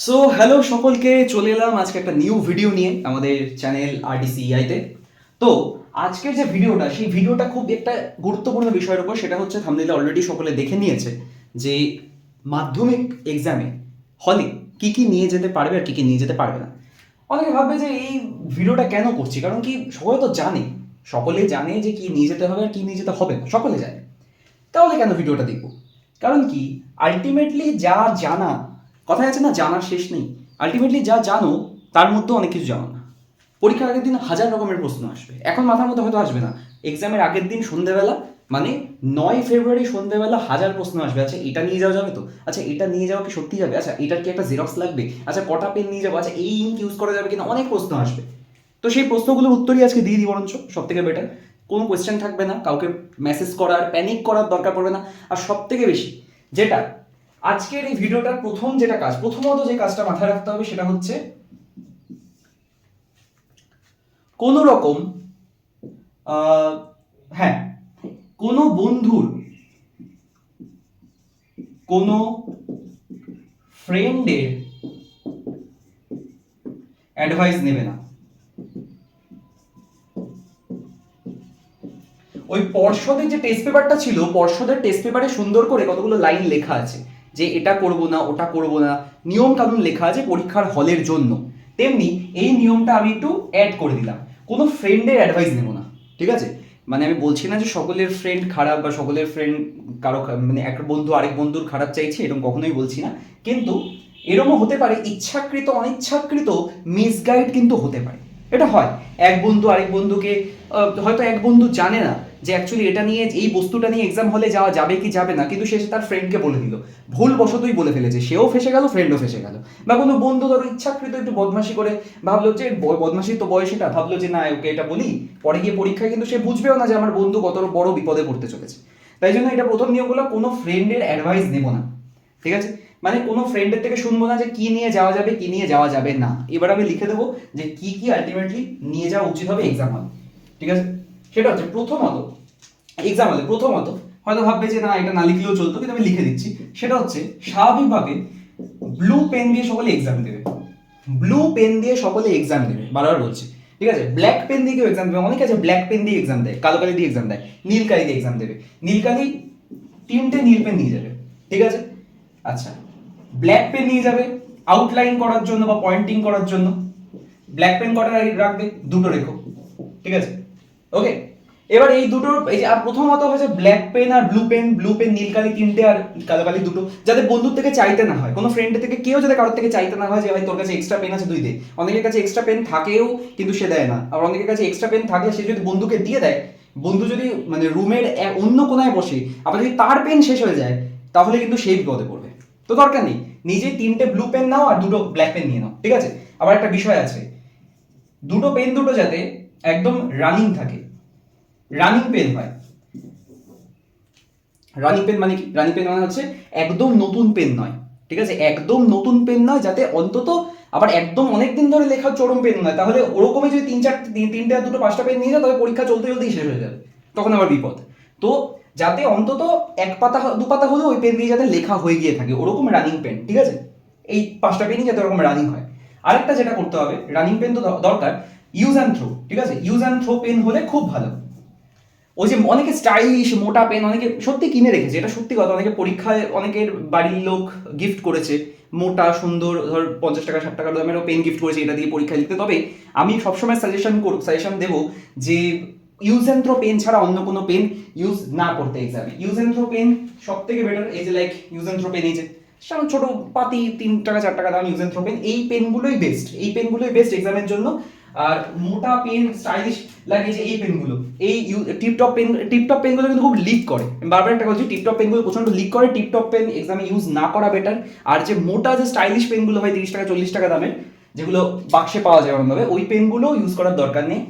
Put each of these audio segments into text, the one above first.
So hello সকলকে, চলে এলাম আজকে একটা নিউ ভিডিও নিয়ে আমাদের চ্যানেল RDCEI-তে। তো আজকের যে ভিডিওটা, সেই ভিডিওটা খুব একটা গুরুত্বপূর্ণ বিষয়ের উপর। সেটা হচ্ছে থাম্বনেইলে অলরেডি সকলে দেখে নিয়েছে যে মাধ্যমিক এক্সামে হলে কি কি নিয়ে যেতে পারবে আর কি কি নিয়ে যেতে পারবে না। অনেকে ভাববে যে এই ভিডিওটা কেন করছি, কারণ কি সকলে তো জানে, সকলে জানে যে কি নিয়ে যেতে হবে আর কি নিয়ে যেতে হবে না, সকলে জানে। তাহলে কেন ভিডিওটা দেখবো? কারণ কি, আলটিমেটলি যা জানা, কথা আছে না, জানার শেষ নেই। আলটিমেটলি যা জানো তার মধ্যে অনেক কিছু জানো না। পরীক্ষার আগের দিন হাজার রকমের প্রশ্ন আসবে, এখন মাথার মধ্যে হয়তো আসবে না। এক্সামের আগের দিন সন্ধ্যেবেলা, মানে 9 ফেব্রুয়ারি সন্ধ্যেবেলা হাজার প্রশ্ন আসবে। আচ্ছা এটা নিয়ে যাওয়া যাবে তো, আচ্ছা এটা নিয়ে যাওয়া কি সত্যি যাবে, আচ্ছা এটার কি একটা জেরক্স লাগবে, আচ্ছা কটা পেন নিয়ে যাবো, আচ্ছা এই ইঙ্ক ইউজ করা যাবে কিনা, অনেক প্রশ্ন আসবে। তো সেই প্রশ্নগুলোর উত্তরই আজকে দিয়ে দিই বরঞ্চ, সব থেকে বেটার। কোনো কোয়েশ্চেন থাকবে না, কাউকে মেসেজ করার, প্যানিক করার দরকার পড়বে না। আর সব থেকে বেশি যেটা আজকের এই ভিডিওটার প্রথম যেটা কাজ, প্রথমত যে কাজটা মাথায় রাখতে হবে সেটা হচ্ছে কোনো রকম হ্যাঁ, কোনো বন্ধুর, কোনো ফ্রেন্ডের অ্যাডভাইস নেবে না। ওই পর্ষদের যে টেস্ট পেপারটা ছিল, পর্ষদের টেস্ট পেপারে সুন্দর করে কতগুলো লাইন লেখা আছে যে এটা করব না, ওটা করব না, নিয়ম কানুন লেখা আছে পরীক্ষার হলের জন্য। তেমনি এই নিয়মটা আমি একটু অ্যাড করে দিলাম, কোনো ফ্রেন্ডের অ্যাডভাইস নেব না, ঠিক আছে? মানে আমি বলছি না যে সকলের ফ্রেন্ড খারাপ বা সকলের ফ্রেন্ড মানে এক বন্ধু আরেক বন্ধুর খারাপ চাইছে, এরকম কখনোই বলছি না। কিন্তু এরকমও হতে পারে ইচ্ছাকৃত অনিচ্ছাকৃত মিসগাইড কিন্তু হতে পারে, এটা হয়। এক বন্ধু আরেক বন্ধুকে, হয়তো এক বন্ধু জানে না যে অ্যাকচুয়ালি এটা নিয়ে, এই বস্তুটা নিয়ে এক্সাম হলে যাওয়া যাবে কি যাবে না, কিন্তু সে তার ফ্রেন্ডকে বলে দিল, ভুল বশতই বলে ফেলেছে, সেও ফেসে গেল, ফ্রেন্ডও ফেসে গেল। বা কোনো বন্ধু ধরো ইচ্ছাকৃত একটু বদমাশি করে ভাবলো যে, বদমাশির তো বয়স এটা, ভাবলো যে না ওকে এটা বলি, পরে গিয়ে পরীক্ষায় কিন্তু সে বুঝবেও না যে আমার বন্ধু কত বড় বিপদে পড়তে চলেছে। তাই জন্য এটা প্রথম নিয়ম হলো, কোনো ফ্রেন্ডের অ্যাডভাইস নেব না, ঠিক আছে? মানে কোনো ফ্রেন্ডের থেকে শুনবো না যে কি নিয়ে যাওয়া যাবে কি নিয়ে যাওয়া যাবে না। এবার আমি লিখে দেবো যে কি কি আলটিমেটলি নিয়ে যাওয়া উচিত হবে এক্সাম হলে, ঠিক আছে? সেটা হচ্ছে প্রথমত, এক্সাম হলে প্রথমত হয়তো ভাববে যে না এটা না লিখলেও চলতো, কিন্তু আমি লিখে দিচ্ছি। সেটা হচ্ছে স্বাভাবিকভাবে ব্লু পেন দিয়ে সকলে এক্সাম দেবে, ব্লু পেন দিয়ে সকলে এক্সাম দেবে, বারবার বলছি, ঠিক আছে? ব্ল্যাক পেন দিয়ে কেউ এক্সাম দেবে, অনেকে আছে ব্ল্যাক পেন দিয়ে এক্সাম দেয়, কালো কালি দিয়ে এক্সাম দেয়, নীল কালি দিয়ে এক্সাম দেবে। নীল কালি, 3টে নীল পেন নিয়ে যাবে, ঠিক আছে? আচ্ছা, ব্ল্যাক পেন নিয়ে যাবে আউটলাইন করার জন্য বা পয়েন্টিং করার জন্য। ব্ল্যাক পেন কটা রাখবে, দুটো রেখো, ঠিক আছে? ওকে, এবার এই দুটোর এই যে, আর প্রথমত হচ্ছে ব্ল্যাক পেন আর ব্লু পেন, ব্লু পেন নীল কালি 3টে আর কালো কালি দুটো, যাতে বন্ধুর থেকে চাইতে না হয়, কোনো ফ্রেন্ডের থেকে কেউ যাতে কারোর থেকে চাইতে না হয় যে ভাই তোর কাছে এক্সট্রা পেন আছে তুই দে। অনেকের কাছে এক্সট্রা পেন থাকেও কিন্তু সে দেয় না, আর অনেকের কাছে এক্সট্রা পেন থাকলে সে যদি বন্ধুকে দিয়ে দেয়, বন্ধু যদি মানে রুমের অন্য কোনায় বসে, আবার যদি তার পেন শেষ হয়ে যায়, তাহলে কিন্তু সেই বিপদে পড়বে। তো দরকার নেই, নিজে 3টে ব্লু পেন নাও আর দুটো ব্ল্যাক পেন নিয়ে নাও, ঠিক আছে? আবার একটা বিষয় আছে, দুটো পেন দুটো যাতে একদম রানিং থাকে, রানিং পেন হয়। রানিং পেন মানে কি? রানিং পেন মানে হচ্ছে একদম নতুন পেন নয়, ঠিক আছে? একদম নতুন পেন নয়, যাতে অন্তত, আবার একদম অনেক দিন ধরে লেখা চরম পেন নয়, তাহলে ওরকমই যদি 3টে আর দুটো 5টা পেন নিয়ে যায়, তাহলে পরীক্ষা চলতে চলতেই শেষ হয়ে যাবে, তখন আবার বিপদ। তো যাতে অন্তত 1 পাতা 2 পাতা হলেও ওই পেন দিয়ে যাতে লেখা হয়ে গিয়ে থাকে, ওরকম রানিং পেন, ঠিক আছে? এই 5টা পেনই যাতে ওরকম রানিং হয়। আরেকটা যেটা করতে হবে, রানিং পেন তো দরকার, ইউজ অ্যান্ড থ্রো, ঠিক আছে? ইউজ অ্যান্ড থ্রো পেন হলে খুব ভালো। ওই যে অনেকে স্টাইলিশ মোটা পেন অনেকে সত্যি কিনে রেখেছে, এটা সত্যি কথা, অনেকে পরীক্ষায় অনেকের বাড়ির লোক গিফট করেছে মোটা সুন্দর, ধর 50 টাকা 60 টাকার দামেরও পেন গিফট করেছে, এটা দিয়ে পরীক্ষা লিখতে। তবে আমি সবসময় সাজেশন দেবো যে ইউজ অ্যান্ড থ্রো পেন ছাড়া অন্য কোনো পেন ইউজ না করতে এক্সামে। ইউজ অ্যান্ড থ্রো পেন সব থেকে বেটার, এই যে like use and throw pen, এই যে ছোট পাতি 3 টাকা 4 টাকা দাম ইউজ অ্যান্ড থ্রো পেন, এই পেনগুলোই বেস্ট, এই পেনগুলোই বেস্ট এক্সামের জন্য। আর মোটা পেন স্টাইলিশ লাগে যে এই পেনগুলো, এই টিপটপ পেনগুলো কিন্তু খুব লিক করে। আমি বারবার একটা বলছি, টিপটপ পেনগুলো প্রচন্ড লিক করে, টিপটপ পেন এক্সামে ইউজ না করা বেটার। আর যে মোটা যে স্টাইলিশ পেনগুলো হয় 30 টাকা 40 টাকা দামের, যেগুলো বাক্সে পাওয়া যায় অন্যভাবে, ওই পেনগুলো ইউজ করার দরকার নেই।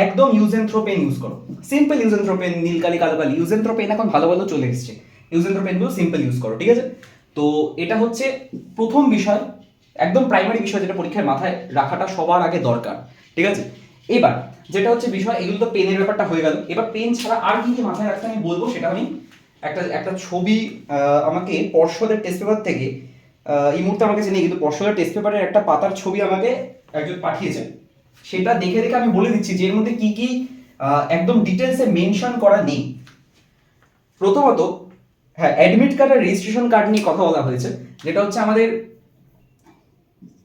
একদম use and throw pen use করো, simple use and throw pen, নীল কালি কালো কালি, ইউজ এন্ড থ্রো পেন এখন ভালো ভালো চলে এসেছে, ইউজ এন্ড থ্রো পেনগুলো সিম্পল ইউজ করো, ঠিক আছে? তো এটা হচ্ছে প্রথম বিষয়, একদম প্রাইমারি বিষয়, যেটা পরীক্ষায় মাথায় রাখাটা সবার আগে দরকার, ঠিক আছে? এবার যেটা হচ্ছে বিষয়, এগুলো তো পেনের ব্যাপারটা হয়ে গেল। এবার পেন ছাড়া আর কি কি মাথায় রাখতে আমি বলবো, সেটা আমি একটা একটা ছবি আমাকে পর্ষদের টেস্ট পেপার থেকে এই মুহূর্তে আমার কাছে নেই, কিন্তু পর্ষদের টেস্ট পেপারের একটা পাতার ছবি আমাকে একজন পাঠিয়েছেন, সেটা দেখে দেখে আমি বলে দিচ্ছি যে এর মধ্যে কি কি একদম ডিটেলসে মেনশন করা নেই। প্রথমত, হ্যাঁ, অ্যাডমিট কার্ড আর রেজিস্ট্রেশন কার্ড নিয়ে কথা বলা হয়েছে, যেটা হচ্ছে আমাদের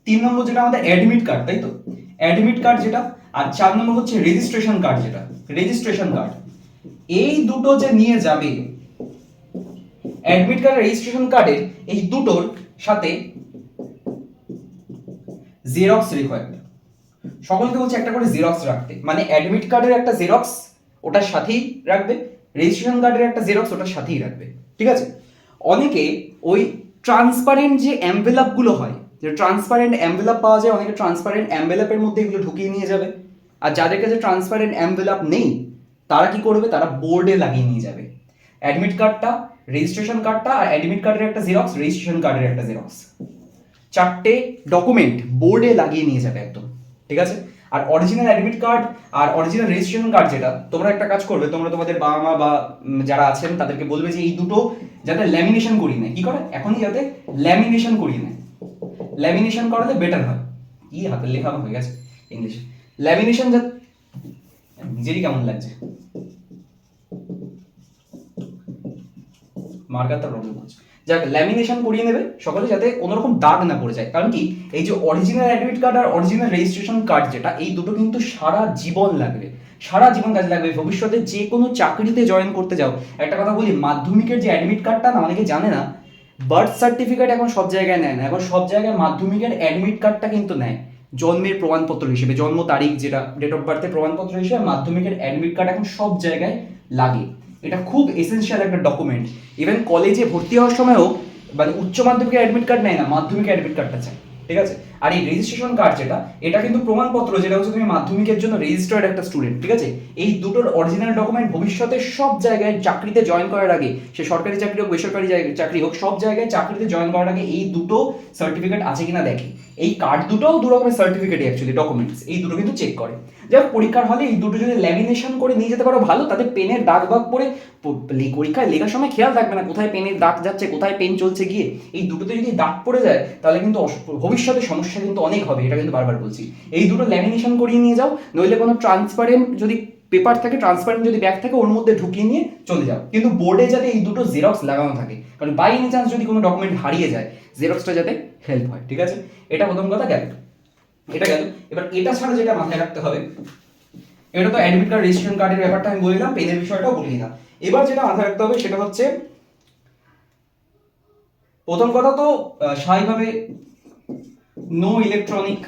3 নম্বর, যেটা আমাদের অ্যাডমিট কার্ড, তাই তো, অ্যাডমিট কার্ড যেটা, আর 4 নম্বর হচ্ছে রেজিস্ট্রেশন কার্ড, যেটা রেজিস্ট্রেশন কার্ড। এই দুটো যে নিয়ে যাবে, অ্যাডমিট কার্ড আর রেজিস্ট্রেশন কার্ডের এই দুটোর সাথে জেরক্স রিকোয়ার্ড। সকলকে বলছে একটা করে জেরক্স রাখতে, মানে অ্যাডমিট কার্ডের একটা জেরক্স ওটার সাথেই রাখবে, রেজিস্ট্রেশন কার্ডের একটা জেরক্স ওটার সাথেই রাখবে, ঠিক আছে। অনেকে ওই ট্রান্সপারেন্ট যে এনভেলাপ গুলো হয়, যে ট্রান্সপারেন্ট এনভেলাপ পাওয়া যায়, অনেকে ট্রান্সপারেন্ট এনভেলাপের মধ্যে এগুলো ঢুকিয়ে নিয়ে যাবে। আর যাদের কাছে ট্রান্সপারেন্ট এনভেলাপ নেই, তারা কি করবে, তারা বোর্ডে লাগিয়ে নিয়ে যাবে অ্যাডমিট কার্ডটা, রেজিস্ট্রেশন কার্ডটা, আর অ্যাডমিট কার্ডের একটা জেরক্স, রেজিস্ট্রেশন কার্ডের একটা জেরক্স, 4টে ডকুমেন্ট বোর্ডে লাগিয়ে নিয়ে যাবে একদম, ঠিক আছে। আর অরিজিনাল অ্যাডমিট কার্ড আর অরিজিনাল রেজিস্ট্রেশন কার্ড, যেটা তোমরা একটা কাজ করবে, তোমরা তোমাদের বাবা মা বা যারা আছেন তাদেরকে বলবে যে এই দুটো যাতে ল্যামিনেশন করিয়ে নেয়। কি করে, এখনই যাতে ল্যামিনেশন করিয়ে নেয়, ল্যামিনেশন করালে বেটার হয়। কি হাতের লেখা হয়ে গেছে ইংলিশে, ল্যামিনেশন, যা নিজেরই কেমন লাগছে, মার্কারটা প্রবলেম হচ্ছে। যাক, ল্যামিনেশন করিয়ে নেবে সকলে, যাতে কোনো রকম দাগ না পড়ে যায়। কারণ কি, এই যে অরিজিনাল অ্যাডমিট কার্ড আর অরিজিনাল রেজিস্ট্রেশন কার্ড যেটা, এই দুটো কিন্তু সারা জীবন লাগবে, সারা জীবন কাজে লাগবে। ভবিষ্যতে যে কোনো চাকরিতে জয়েন করতে যাও, একটা কথা বলি, মাধ্যমিকের যে অ্যাডমিট কার্ডটা না, অনেকে জানে না, বার্থ সার্টিফিকেট এখন সব জায়গায় নেয় না, এখন সব জায়গায় মাধ্যমিকের অ্যাডমিট কার্ডটা কিন্তু নেয় জন্মের প্রমাণপত্র হিসেবে, জন্ম তারিখ যেটা ডেট অফ বার্থের প্রমাণপত্র হিসেবে মাধ্যমিকের অ্যাডমিট কার্ড এখন সব জায়গায় লাগে। এটা খুব এসেনশিয়াল একটা ডকুমেন্ট। ইভেন কলেজে ভর্তি হওয়ার সময়ও মানে উচ্চ মাধ্যমিকের অ্যাডমিট কার্ড নেয় না, মাধ্যমিকের অ্যাডমিট কার্ডটা চাই, ঠিক আছে। আর এই রেজিস্ট্রেশন কার্ড যেটা, এটা কিন্তু প্রমাণপত্র, যেটা হচ্ছে তুমি মাধ্যমিকের জন্য রেজিস্টার্ড একটা স্টুডেন্ট, ঠিক আছে। এই দুটোর অরিজিনাল ডকুমেন্ট ভবিষ্যতে সব জায়গায় চাকরিতে জয়েন করার আগে, সে সরকারি চাকরি হোক বেসরকারি চাকরি হোক, সব জায়গায় চাকরিতে জয়েন করার আগে এই দুটো সার্টিফিকেট আছে কিনা দেখে। এই কার্ড দুটোও দু রকমের সার্টিফিকেট, অ্যাকচুয়ালি ডকুমেন্টস, এই দুটো কিন্তু চেক করে। যাই হোক, পরীক্ষার হলে এই দুটো যদি ল্যামিনেশন করে নিয়ে যেতে পারো ভালো, তাতে পেনের দাগ বাগ পড়ে পরীক্ষায় লেখার সময় খেয়াল থাকবে না কোথায় পেনের দাগ যাচ্ছে, কোথায় পেন চলছে গিয়ে। এই দুটোতে যদি দাগ পড়ে যায়, তাহলে কিন্তু ভবিষ্যতে সমস্যা কিন্তু অনেক হবে, এটা কিন্তু বারবার বলছি। এই দুটো ল্যামিনেশন করিয়ে নিয়ে যাও, নইলে কোনো ট্রান্সপারেন্ট যদি পেপার থাকে, ট্রান্সপারেন্ট যদি ব্যাগ থাকে, ওর মধ্যে ঢুকিয়ে নিয়ে চলে যাও। কিন্তু বোর্ডে যাতে এই দুটো জেরক্স লাগানো থাকে, কারণ বাই এনি চান্স যদি কোনো ডকুমেন্ট হারিয়ে যায়, জেরক্সটা যাতে হেল্প হয়, ঠিক আছে। এটা প্রথম কথা গেল, এটা গেল। এবার এটা ছাড়া যেটা মাথায় রাখতে হবে, এটা তো অ্যাডমিট কার্ড রেজিস্ট্রেশন কার্ডের ব্যাপারটা আমি বললাম, পেনের বিষয়টাও বলে দিলাম। এবার যেটা মাথায় রাখতে হবে সেটা হচ্ছে, প্রথম কথা তো স্বাভাবিকভাবে no electronic,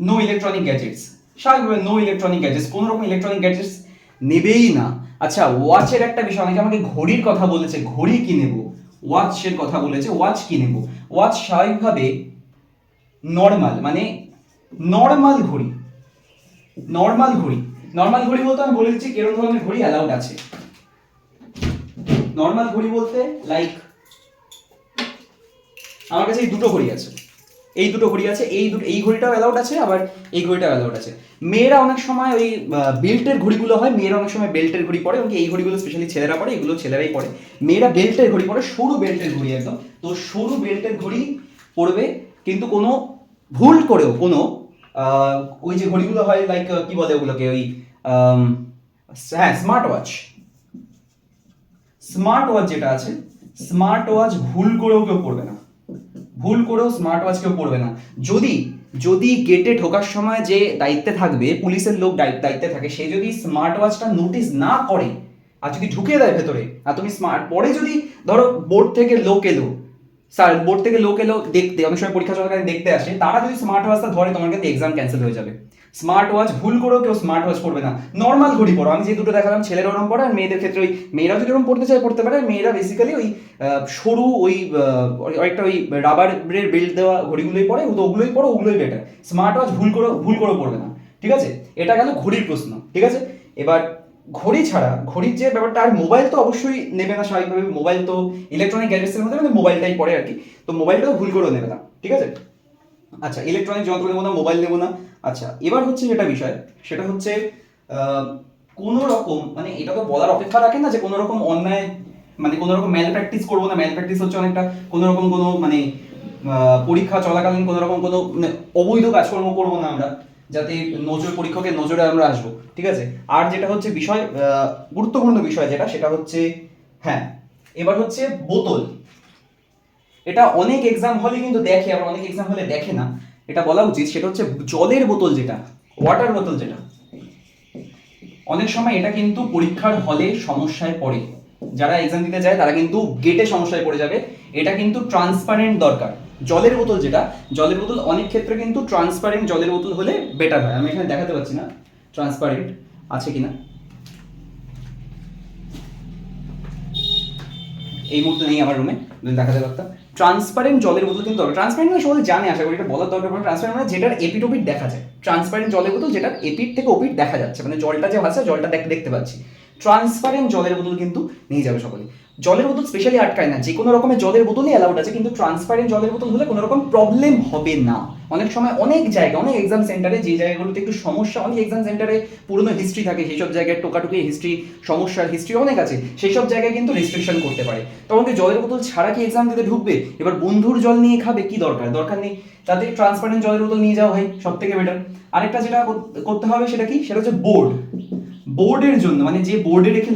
no electronic gadgets, স্বাভাবিকভাবে নো ইলেকট্রনিক গ্যাজেটস, কোনো রকম ইলেকট্রনিক গ্যাজেটস নেবেই না। আচ্ছা, ওয়াচের একটা বিষয়, অনেকে আমাকে ঘড়ির কথা বলেছে, ঘড়ি কি নেব, ওয়াচের কথা বলেছে, ওয়াচ কি নেব। ওয়াচ স্বাভাবিকভাবে নর্মাল, মানে নর্মাল ঘড়ি, নর্মাল ঘড়ি, নর্মাল ঘড়ি বলতে আমি বলে দিচ্ছি কিরকম ধরনের ঘড়ি অ্যালাউড আছে। নর্মাল ঘড়ি বলতে লাইক, আমার কাছে এই দুটো ঘড়ি আছে, এই দুটো ঘড়ি আছে, এই ঘড়িটাও অ্যালাউড আছে, আবার এই ঘড়িটাও অ্যালাউড আছে। মেয়েরা অনেক সময় ওই বেল্টের ঘড়িগুলো হয়, মেয়েরা অনেক সময় বেল্টের ঘড়ি পরে, এবং এই ঘড়িগুলো স্পেশালি ছেলেরা পরে, এগুলো ছেলেরাই পরে। মেয়েরা বেল্টের ঘড়ি পরে, সরু বেল্টের ঘড়ি একদম, তো সরু বেল্টের ঘড়ি পরবে। কিন্তু কোনো ভুল করেও কোনো ওই যে ঘড়িগুলো হয় লাইক কি বলে ওগুলোকে, ওই হ্যাঁ, স্মার্ট ওয়াচ, স্মার্ট ওয়াচ যেটা আছে, স্মার্ট ওয়াচ ভুল করেও কেউ পড়বে না, ভুল করেও স্মার্ট ওয়াচ কেউ পড়বে না। যদি যদি গেটে ঢোকার সময় যে দায়িত্বে থাকবে, পুলিশের লোক দায়িত্বে থাকে, সে যদি স্মার্ট ওয়াচটা নোটিস না করে আর যদি ঢুকে দেয় ভেতরে, আর তুমি স্মার্ট, পরে যদি ধরো বোর্ড থেকে লোক এলো, স্যার বোর্ড থেকে লোক এলো দেখতে, অনেক সময় পরীক্ষা চলাকালীন দেখতে আসে, তারা যদি স্মার্ট ওয়াচটা ধরে, তোমার কিন্তু এক্সাম ক্যান্সেল হয়ে যাবে। স্মার্ট ওয়াচ ভুল করেও কেউ স্মার্ট ওয়াচ পড়বে না, নর্মাল ঘড়ি পড়ো। আমি যে দুটো দেখালাম, ছেলেরা ওরকম পড়ে, আর মেয়েদের ক্ষেত্রে ওই মেয়েরা যদি ওরকম পড়তে চায় পড়তে পারে। মেয়েরা বেসিক্যালি ওই সরু ওই একটা ওই রাবারের বেল্ট দেওয়া ঘড়িগুলোই পড়ে, তো ওগুলোই পড়ো, ওগুলোই বেটার। স্মার্ট ওয়াচ ভুল করেও পড়বে না, ঠিক আছে। এটা গেল ঘড়ির প্রশ্ন, ঠিক আছে। এবার ঘড়ি ছাড়া, ঘড়ির যে ব্যাপারটা, আর মোবাইল তো অবশ্যই নেবে না স্বাভাবিকভাবে, মোবাইল তো ইলেকট্রনিক গ্যাজেটসের মধ্যে মোবাইলটাই পড়ে আর কি, তো মোবাইলটাও ভুল করেও নেবে না, ঠিক আছে। আচ্ছা, ইলেকট্রনিক যন্ত্র নেবো না, মোবাইল নেবো না। আচ্ছা, এবার হচ্ছে যেটা বিষয়, সেটা হচ্ছে কোনো রকম, মানে এটা তো বলার অপেক্ষা রাখে না যে কোনো রকম অন্যায়, মানে কোনো রকম ম্যাল প্র্যাকটিস করবো না। ম্যাল প্র্যাকটিস হচ্ছে অনেকটা কোনো রকম কোনো মানে পরীক্ষা চলাকালীন কোনো রকম কোনো অবৈধ কাজকর্ম করবো না আমরা, যাতে পরীক্ষকের নজরে আমরা আসবো, ঠিক আছে। আর যেটা হচ্ছে বিষয়, গুরুত্বপূর্ণ বিষয় যেটা, সেটা হচ্ছে হ্যাঁ, এবার হচ্ছে বোতল। এটা অনেক এক্সাম হলে কিন্তু দেখে, আবার অনেক এক্সাম হলে দেখে না, এটা বলা উচিত। সেটা হচ্ছে জলের বোতল, যেটা ওয়াটার বোতল, যেটা অনেক সময় এটা কিন্তু পরীক্ষার হলে সমস্যায় পড়ে। যারা এক্সাম দিতে যায় তারা কিন্তু গেটে সমস্যায় পড়ে যাবে। এটা কিন্তু ট্রান্সপারেন্ট দরকার। জলের বোতল যেটা, জলের বোতল অনেক ক্ষেত্রে কিন্তু ট্রান্সপারেন্ট জলের বোতল হলে বেটার হয়। আমি এখানে দেখাতে পাচ্ছি না ট্রান্সপারেন্ট আছে কিনা, এই মুহূর্তে নেই আমার রুমে, দেখাতে পারতাম। ট্রান্সপারেন্ট জলের বোতল কিন্তু ট্রান্সপারেন্ট মানে সবাই জানে, আশা করি এটা বলার দরকার পড়ে। ট্রান্সপারেন্ট মানে যেটার এপিট ওপিট দেখা যায়। ট্রান্সপারেন্ট জলের বোতল যেটার এপিট থেকে ওপিট দেখা যাচ্ছে, মানে জলটা যে ভাসছে জলটা দেখতে পাচ্ছি। ট্রান্সপারেন্ট জলের বোতল কিন্তু নিয়ে যাবে সকলে। জলের বোতল স্পেশালি আটকায় না, যে কোনো রকমের জলের বোতলই অ্যালাউড আছে, কিন্তু ট্রান্সপারেন্ট জলের বোতল হলে কোনো রকম প্রবলেম হবে না। অনেক সময় অনেক জায়গা, অনেক এক্সাম সেন্টারে যে জায়গাগুলোতে একটু সমস্যা, অনেক এক্সাম সেন্টারে পুরনো হিস্ট্রি থাকে, সেই সব জায়গায় টোকাটুকি হিস্ট্রি, সমস্যার হিস্ট্রি অনেক আছে, সেই সব জায়গায় কিন্তু রেস্ট্রিকশন করতে পারে। তখন কি জলের বোতল ছাড়া কি এক্সাম দিতে ঢুকবে? এবার বন্ধুর জল নিয়ে খাবে, কি দরকার নেই। তাদের ট্রান্সপারেন্ট জলের বোতল নিয়ে যাওয়া হয় সব থেকে বেটার। আরেকটা যেটা করতে হবে সেটা কি, সেটা হচ্ছে বোর্ড। বোর্ডের জন্য মানে যে বোর্ডে রেখে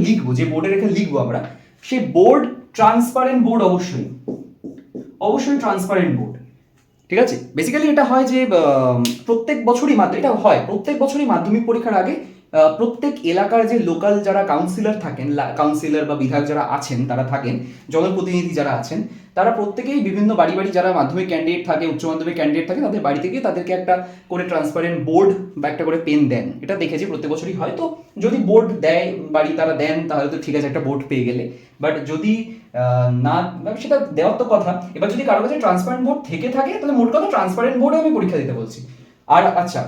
লিখবো আমরা, সেই বোর্ড ট্রান্সপারেন্ট বোর্ড, অবশ্যই ট্রান্সপারেন্ট বোর্ড, ঠিক আছে। বেসিক্যালি এটা হয় যে প্রত্যেক বছরই প্রত্যেক বছরই মাধ্যমিক পরীক্ষার আগে প্রত্যেক এলাকার যে লোকাল যারা কাউন্সিলর থাকেন, কাউন্সিলর বা বিধায়ক যারা আছেন তারা থাকেন, জনপ্রতিনিধি যারা আছেন, তারা প্রত্যেকেই বিভিন্ন বাড়ি যারা মাধ্যমিক ক্যান্ডিডেট থাকে, উচ্চ মাধ্যমিক ক্যান্ডিডেট থাকে, তাদের বাড়ি থেকে তাদেরকে একটা করে ট্রান্সপারেন্ট বোর্ড বা একটা করে পেন দেন। এটা দেখেছি প্রত্যেক বছরই হয়। তো যদি বোর্ড দেয় বাড়ি, তারা দেন, তাহলে তো ঠিক আছে, একটা বোর্ড পেয়ে গেলে। বাট যদি না, সেটা দেওয়ার তো কথা। এবার যদি কারো কাছে ট্রান্সপারেন্ট বোর্ড থেকে থাকে, তাহলে মোট কথা ট্রান্সপারেন্ট বোর্ডে আমি পরীক্ষা দিতে বলছি। আর আচ্ছা,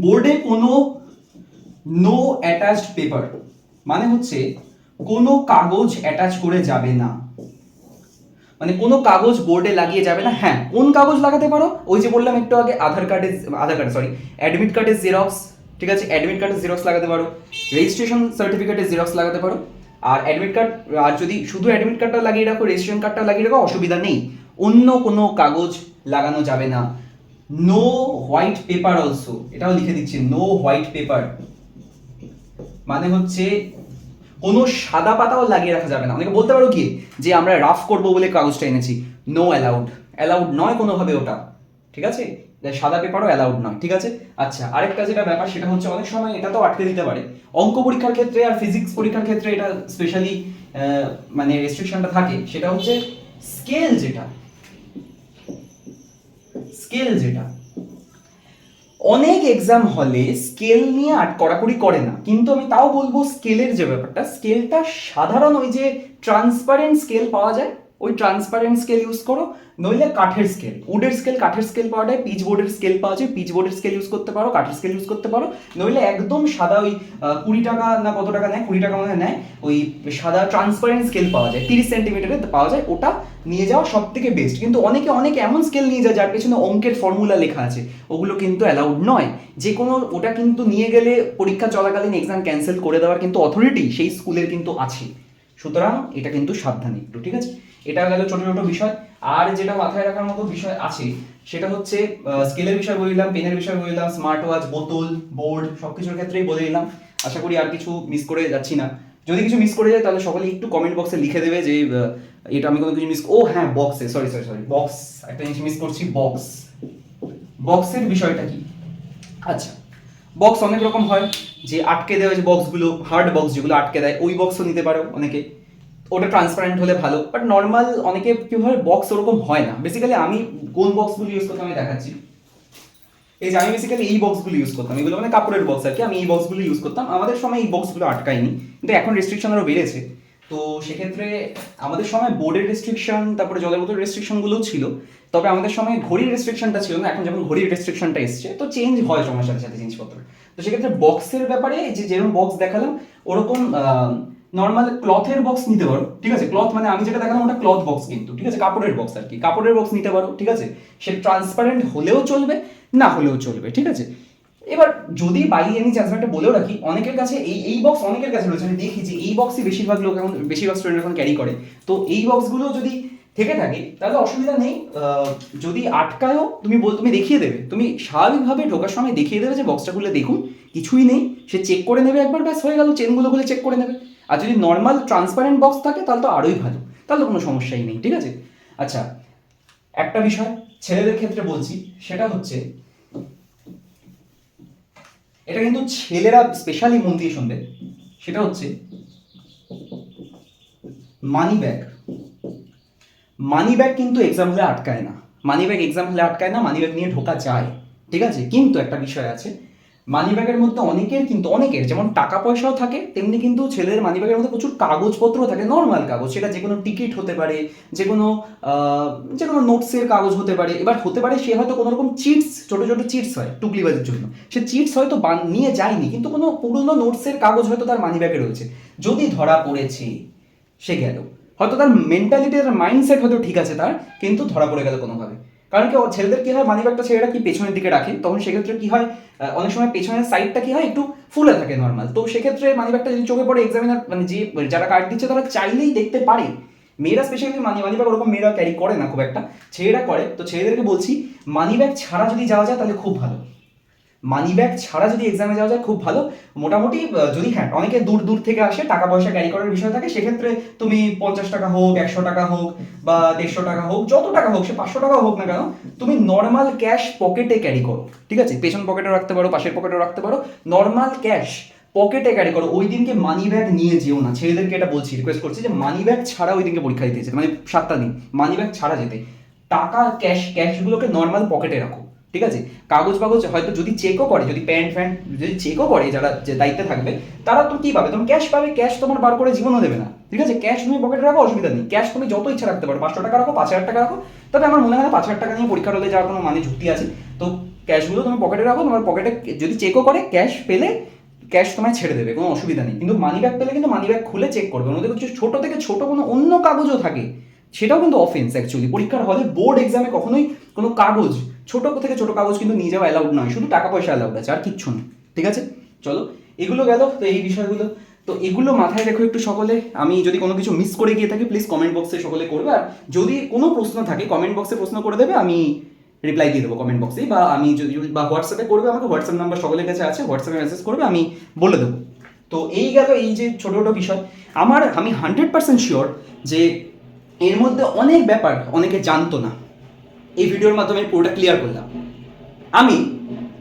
বোর্ডে কোনো নো অ্যাটাচড পেপার, মানে হচ্ছে কোনো কাগজ অ্যাটাচ করে যাবে না, মানে কোনো কাগজ বোর্ডে লাগিয়ে যাবে না। হ্যাঁ, কোন কাগজ লাগাতে পারো? ওই যে বললাম একটু আগে, অ্যাডমিট কার্ডের জেরক্স, ঠিক আছে, অ্যাডমিট কার্ডের জেরক্স লাগাতে পারো, রেজিস্ট্রেশন সার্টিফিকেটের জেরক্স লাগাতে পারো। আর অ্যাডমিট কার্ড, আর যদি শুধু অ্যাডমিট কার্ডটা লাগিয়ে রাখো, রেজিস্ট্রেশন কার্ডটা লাগিয়ে রাখো, অসুবিধা নেই। অন্য কোনো কাগজ লাগানো যাবে না। নো হোয়াইট পেপার অলসো, এটাও লিখে দিচ্ছি, নো হোয়াইট পেপার মানে হচ্ছে কোনো সাদা পাতাও লাগিয়ে রাখা যাবে না। অনেকে বলতে পারো কি যে আমরা রাফ করবো বলে কাগজটা এনেছি, নো অ্যালাউড নয় কোনোভাবে ওটা, ঠিক আছে। সাদা পেপারও অ্যালাউড নয়, ঠিক আছে। আচ্ছা, আরেকটা যেটা ব্যাপার সেটা হচ্ছে অনেক সময় এটা তো আটকে দিতে পারে, অঙ্ক পরীক্ষার ক্ষেত্রে আর ফিজিক্স পরীক্ষার ক্ষেত্রে এটা স্পেশালি মানে রেস্ট্রিকশনটা থাকে। সেটা হচ্ছে স্কেল যেটা অনেক এক্সাম হলে স্কেল নিয়ে কড়াকড়ি করে না, কিন্তু আমি তাও বলবো স্কেলের যে ব্যাপারটা, স্কেলটা সাধারণ ওই যে ট্রান্সপারেন্ট স্কেল পাওয়া যায়, ওই ট্রান্সপারেন্ট স্কেল ইউজ করো, নইলে কাঠের স্কেল, উডের স্কেল, কাঠের স্কেল পাওয়া যায়, পিচ বোর্ডের স্কেল পাওয়া যায়, পিচ বোর্ডের স্কেল ইউজ করতে পারো, কাঠের স্কেল ইউজ করতে পারো, নইলে একদম সাদা ওই 20 টাকা না কত টাকা নেয়, 20 টাকা মনে নেয়, ওই সাদা ট্রান্সপারেন্ট স্কেল পাওয়া যায়, 30 সেন্টিমিটারের পাওয়া যায়, ওটা নিয়ে যাওয়া সব থেকে বেস্ট। কিন্তু অনেকে এমন স্কেল নিয়ে যায় যার পেছনে অঙ্কের ফর্মুলা লেখা আছে, ওগুলো কিন্তু অ্যালাউড নয়। যে কোনো ওটা কিন্তু নিয়ে গেলে পরীক্ষা চলাকালীন এক্সাম ক্যান্সেল করে দেওয়ার কিন্তু অথরিটি সেই স্কুলের কিন্তু আছে। সুতরাং এটা কিন্তু সাবধানে একটু, ঠিক আছে। এটা গেল ছোট ছোট বিষয়। আর যেটা মাথায় রাখার মতো বিষয় আছে সেটা হচ্ছে স্কেলের বিষয় বলে দিলাম, পেনের বিষয় বলে দিলাম, স্মার্ট ওয়াচ, বোতল, বোর্ড, সবকিছুর ক্ষেত্রেই বলে দিলাম। আশা করি আর কিছু মিস করে যাচ্ছি না। যদি কিছু মিস করে যায় তাহলে সকলে একটু কমেন্ট বক্সে লিখে দেবে যে এটা আমি কোনো কিছু মিস, ও হ্যাঁ, বক্সে সরি বক্স, একটা জিনিস মিস করছি, বক্সের বিষয়টা কি। আচ্ছা, বক্স অনেক রকম হয়, যে আটকে দেওয়া যে বক্সগুলো, হার্ড বক্স যেগুলো আটকে দেয়, ওই বক্সও নিতে পারো অনেকে, ওটা ট্রান্সপারেন্ট হলে ভালো। বাট নর্মাল অনেকে কিভাবে বক্স ওরকম হয় না। বেসিক্যালি আমি কোন বক্সগুলো ইউজ করতাম আমি দেখাচ্ছি। এই যে আমি বেসিক্যালি এই বক্সগুলো ইউজ করতাম, এগুলো মানে কাপড়ের বক্স আর কি, আমি এই বক্সগুলো ইউজ করতাম। আমাদের সময় এই বক্সগুলো আটকায়নি, কিন্তু এখন রেস্ট্রিকশন আরও বেড়েছে। তো সেক্ষেত্রে আমাদের সময় বোর্ডের রেস্ট্রিকশন, তারপরে জলের বোতল রেস্ট্রিকশনগুলোও ছিল, তবে আমাদের সময় ঘড়ির রেস্ট্রিকশনটা ছিল না। এখন যেমন ঘড়ির রেস্ট্রিকশনটা এসছে, তো চেঞ্জ হয় সময়ের সাথে সাথে জিনিসপত্র। তো সেক্ষেত্রে বক্সের ব্যাপারে যেরকম বক্স দেখালাম, ওরকম নর্মাল ক্লথের বক্স নিতে পারো, ঠিক আছে। ক্লথ মানে আমি যেটা দেখালাম ওটা ক্লথ বক্স কিন্তু, ঠিক আছে, কাপড়ের বক্স আর কি, কাপড়ের বক্স নিতে পারো, ঠিক আছে। সে ট্রান্সপারেন্ট হলেও চলবে, না হলেও চলবে, ঠিক আছে। এবার যদি বাই এনি চান্স একটা বলেও রাখি, অনেকের কাছে এই বক্স অনেকের কাছে রয়েছে, আমি দেখি যে এই বক্সই বেশিরভাগ লোক এখন, বেশিরভাগ স্টুডেন্ট এখন ক্যারি করে। তো এই বক্সগুলো যদি থেকে থাকে তাহলে অসুবিধা নেই। যদি আটকায়ও তুমি দেখিয়ে দেবে, তুমি স্বাভাবিকভাবে ঢোকার সময় দেখিয়ে দেবে যে বক্সটা খুলে দেখুন কিছুই নেই, সে চেক করে নেবে একবার, ব্যাস হয়ে গেল, চেনগুলো খুলে চেক করে নেবে। আর যদি নর্মাল ট্রান্সপারেন্ট বক্স থাকে তাহলে তো আরোই ভালো, তাহলে কোনো সমস্যাই নেই, ঠিক আছে। আচ্ছা, একটা বিষয় ছেলেদের ক্ষেত্রে বলছি, সেটা হচ্ছে, এটা কিন্তু ছেলেরা স্পেশালি মন দিয়ে শুনবে, সেটা হচ্ছে মানি ব্যাগ। মানি ব্যাগ কিন্তু এক্সাম হলে আটকায় না, মানি ব্যাগ এক্সাম হলে আটকায় না, মানি ব্যাগ নিয়ে ঢোকা যায়, ঠিক আছে। কিন্তু একটা বিষয় আছে, মানি ব্যাগের মধ্যে অনেকের যেমন টাকা পয়সাও থাকে, তেমনি কিন্তু ছেলের মানি ব্যাগের মধ্যে প্রচুর কাগজপত্র থাকে, নর্মাল কাগজ, সেটা যে কোনো টিকিট হতে পারে, যে কোনো নোটসের কাগজ হতে পারে। এবার হতে পারে সে হয়তো কোনো রকম চিটস, ছোটো ছোটো চিটস হয় টুকলিবাজির জন্য, সে চিটস হয়তো নিয়ে যায়নি, কিন্তু কোনো পুরনো নোটসের কাগজ হয়তো তার মানি ব্যাগে রয়েছে। যদি ধরা পড়েছে, সে গেল, হয়তো তার মেন্টালিটির মাইন্ডসেট হয়তো ঠিক আছে তার, কিন্তু ধরা পড়ে গেল কোনোভাবে। কারণ কি ছেলেদের কি হয়, মানি ব্যাগটা ছেলেরা কি পেছনের দিকে রাখে, তখন সেক্ষেত্রে কি হয়, অনেক সময় পেছনের সাইডটা কি হয় একটু ফুলে থাকে নর্মাল, তো সেক্ষেত্রে মানি ব্যাগটা যদি চোখে পড়ে, এক্সামিনার মানে যে যারা কার্ড দিচ্ছে তারা চাইলেই দেখতে পারে। মেয়েরা স্পেশালি মানি ব্যাগ ওরকম মেয়েরা ক্যারি করে না খুব একটা, ছেলেরা করে। তো ছেলেদেরকে বলছি, মানি ব্যাগ ছাড়া যদি যাওয়া যায় তাহলে খুব ভালো, মানি ব্যাগ ছাড়া যদি এক্সামে যাওয়া যায় খুব ভালো। মোটামুটি যদি হ্যাঁ অনেকে দূর দূর থেকে আসে, টাকা পয়সা ক্যারি করার বিষয় থাকে, সেক্ষেত্রে তুমি 50 টাকা হোক, 100 টাকা হোক, বা 150 টাকা হোক, যত টাকা হোক, সে 500 টাকাও হোক না কেন, তুমি নর্মাল ক্যাশ পকেটে ক্যারি করো, ঠিক আছে। পেছন পকেটে রাখতে পারো, পাশের পকেটে রাখতে পারো, নর্মাল ক্যাশ পকেটে ক্যারি করো। ওই দিনকে মানি ব্যাগ নিয়ে যেও না, ছেলেদেরকে এটা বলছি, রিকোয়েস্ট করছি যে মানি ব্যাগ ছাড়া ওই দিনকে পরীক্ষা দিতে যেতে, মানে 7টা দিন মানি ব্যাগ ছাড়া যেতে, টাকা ক্যাশগুলোকে নর্মাল পকেটে রাখো, ঠিক আছে। কাগজ পাগজ হয়তো যদি চেকও করে, যদি প্যান্ট ফ্যান্ট যদি চেকও করে, যারা যে দায়িত্বে থাকবে, তারা তো কি পাবে, তুমি ক্যাশ পাবে, ক্যাশ তোমার বার করে জীবনও দেবে না, ঠিক আছে। ক্যাশ তুমি পকেটে রাখো, অসুবিধা নেই, ক্যাশ তুমি যত ইচ্ছা রাখতে পারো, 500 টাকা রাখো, 5,000 টাকা রাখো। তবে আমার মনে হয় না 5,000 টাকা নিয়ে পরীক্ষার হলে যাওয়ার কোনো মানে যুক্তি আছে। তো ক্যাশগুলো তুমি পকেটে রাখো, তোমার পকেটে যদি চেকও করে, ক্যাশ পেলে ক্যাশ তোমায় ছেড়ে দেবে, কোনো অসুবিধা নেই। কিন্তু মানি ব্যাগ পেলে কিন্তু মানি ব্যাগ খুলে চেক করবে, ওর মধ্যে কিছু ছোট থেকে ছোট কোনো অন্য কাগজও থাকে, সেটাও কিন্তু অফেন্স অ্যাকচুয়ালি। পরীক্ষার হলে বোর্ড এক্সামে কখনোই কোনো কাগজ, ছোট থেকে ছোট কাগজ কিন্তু নিয়ে যাওয়া অ্যালাউড নয়, শুধু টাকা পয়সা অ্যালাউড আছে, আর কিচ্ছু না, ঠিক আছে। চলো, এগুলো গেল তো এই বিষয়গুলো, তো এগুলো মাথায় রেখো একটু সকলে। আমি যদি কোনো কিছু মিস করে গিয়ে থাকি, প্লিজ কমেন্ট বক্সে সকলে করবে, আর যদি কোনো প্রশ্ন থাকে কমেন্ট বক্সে প্রশ্ন করে দেবে, আমি রিপ্লাই দিয়ে দেবো কমেন্ট বক্সেই, বা আমি যদি বা হোয়াটসঅ্যাপে করবে, আমাকে হোয়াটসঅ্যাপ নাম্বার সকলের কাছে আছে, হোয়াটসঅ্যাপে মেসেজ করবে, আমি বলে দেবো। তো এই গেল এই যে ছোটো ছোটো বিষয়। আমি 100% শিওর যে এর মধ্যে অনেক ব্যাপার অনেকে জানতো না, এই ভিডিওর মাধ্যমে আমি পুরোটা ক্লিয়ার করলাম। আমি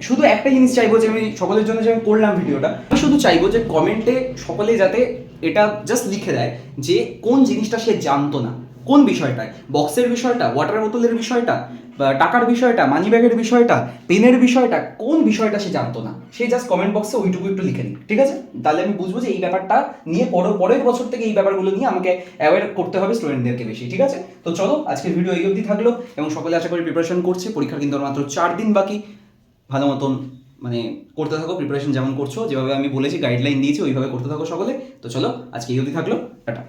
শুধু একটা জিনিস চাইবো, যে আমি সকলের জন্য যে আমি করলাম ভিডিওটা, আমি শুধু চাইবো যে কমেন্টে সকলে যাতে এটা জাস্ট লিখে দেয় যে কোন জিনিসটা সে জানতো না, কোন বিষয়টায়, বক্সের বিষয়টা, ওয়াটার বোতলের বিষয়টা, বা টাকার বিষয়টা, মানি ব্যাগের বিষয়টা, পেনের বিষয়টা, কোন বিষয়টা সে জানতো না, সে জাস্ট কমেন্ট বক্সে ওইটুকু একটু লিখে দিন, ঠিক আছে। তাহলে আমি বুঝবো যে এই ব্যাপারটা নিয়ে পরের বছর থেকে এই ব্যাপারগুলো নিয়ে আমাকে অ্যাওয়্যার করতে হবে স্টুডেন্টদেরকে বেশি, ঠিক আছে। তো চলো, আজকের ভিডিও এই অবধি থাকলো, এবং সকলে আশা করি প্রিপারেশন করছে, পরীক্ষার কিন্তু মাত্র 4 দিন বাকি, ভালো মতন মানে করতে থাকো, প্রিপারেশন যেমন করছো, যেভাবে আমি বলেছি গাইডলাইন দিয়েছি ওইভাবে করতে থাকো সকলে। তো চলো, আজকে এই অবধি থাকলো, টাটা।